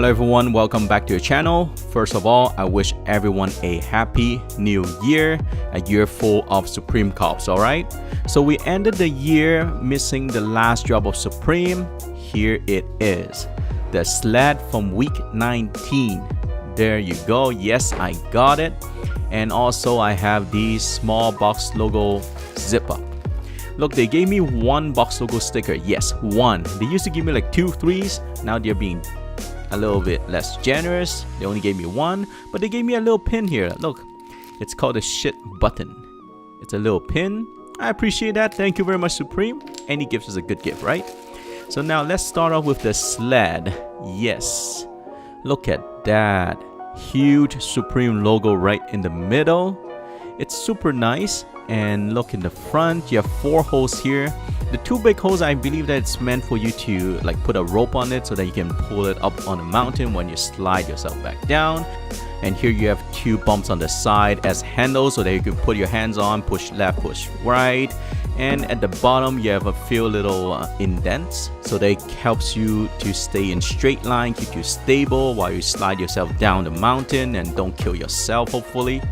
Hello everyone, welcome back to the channel. First of all, I wish everyone a happy new year, a year full of Supreme Cops, alright? So we ended the year missing the last drop of Supreme. Here it is, the Sled from week 19. There you go, yes, I got it. And also I have the small box logo Zipup. Look, they gave me one box logo sticker, yes, one. They used to give me like 2, 3s, now they're being a little bit less generous. They only gave me one, but they gave me a little pin here. Look, it's called the shit button. It's a little pin. I appreciate that. Thank you very much, Supreme. Any gift is a good gift, right? So now let's start off with the Sled. Yes, look at that huge Supreme logo right in the middle. It's super nice. And look in the front, you have 4 holes here. The 2 big holes, I believe that it's meant for you to like put a rope on it so that you can pull it up on the mountain when you slide yourself back down. And here you have 2 bumps on the side as handles so that you can put your hands on, push left, push right. And at the bottom you have a few little indents so that it helps you to stay in straight line, keep you stable while you slide yourself down the mountain and don't kill yourself, hopefully.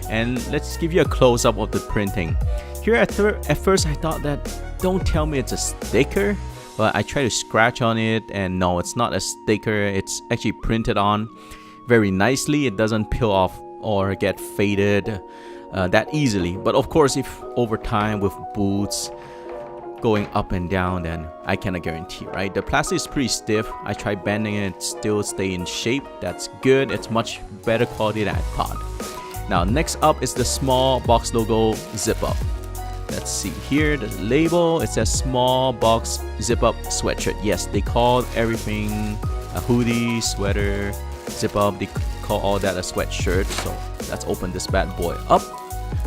And let's give you a close-up of the printing. Here at first I thought that, don't tell me it's a sticker, but I tried to scratch on it and no, it's not a sticker. It's actually printed on very nicely. It doesn't peel off or get faded that easily. But of course, if over time with boots going up and down, then I cannot guarantee, right? The plastic is pretty stiff. I tried bending it, still stay in shape. That's good. It's much better quality than I thought. Now next up is the small box logo Zipup. Let's see here, the label, it says small box Zipup sweatshirt. Yes, they called everything a hoodie, sweater, Zipup, they call all that a sweatshirt. So let's open this bad boy up.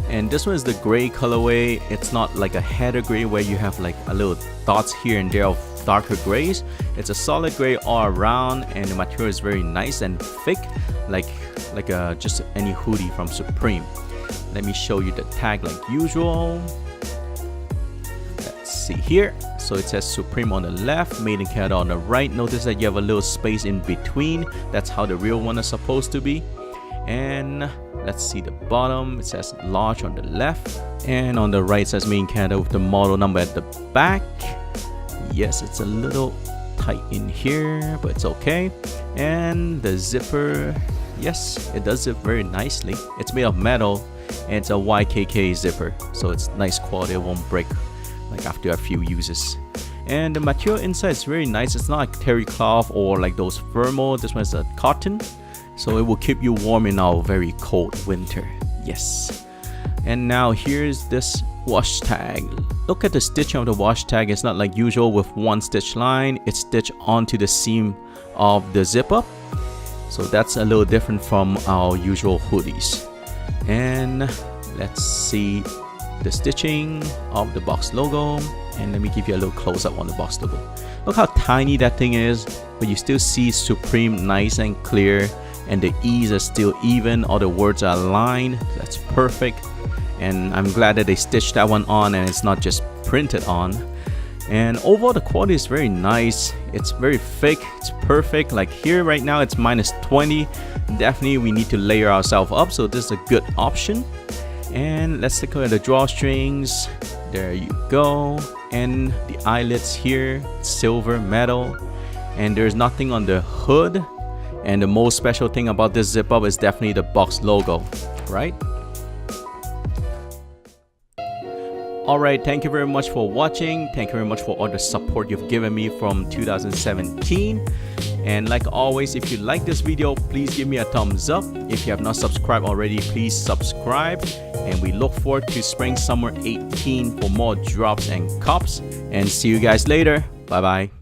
And this one is the gray colorway. It's not like a header gray where you have like a little dots here and there of darker grays. It's a solid gray all around and the material is very nice and thick, like just any hoodie from Supreme. Let me show you the tag like usual. Let's see here. So it says Supreme on the left, Made in Canada on the right. Notice that you have a little space in between. That's how the real one is supposed to be. And let's see the bottom. It says large on the left, and on the right it says Made in Canada with the model number at the back. Yes, it's a little tight in here, but it's okay. And the zipper, yes, it does zip very nicely. It's made of metal and it's a YKK zipper, so it's nice quality. It won't break like after a few uses. And the material inside is very nice. It's not like terry cloth or like those thermal. This one is a cotton, so it will keep you warm in our very cold winter. Yes. And now here's this wash tag. Look at the stitching of the wash tag. It's not like usual with one stitch line. It's stitched onto the seam of the Zipup. So that's a little different from our usual hoodies. And let's see the stitching of the box logo. And let me give you a little close-up on the box logo. Look how tiny that thing is, but you still see Supreme nice and clear. And the E's are still even. All the words are aligned. That's perfect. And I'm glad that they stitched that one on and it's not just printed on. And overall the quality is very nice. It's very thick, it's perfect. Like here right now it's -20. Definitely we need to layer ourselves up, so this is a good option. And let's take a look at the drawstrings. There you go. And the eyelets here, silver metal. And there's nothing on the hood. And the most special thing about this Zipup is definitely the box logo, right? Alright, thank you very much for watching. Thank you very much for all the support you've given me from 2017. And like always, if you like this video, please give me a thumbs up. If you have not subscribed already, please subscribe. And we look forward to Spring Summer 18 for more drops and cops. And see you guys later. Bye bye.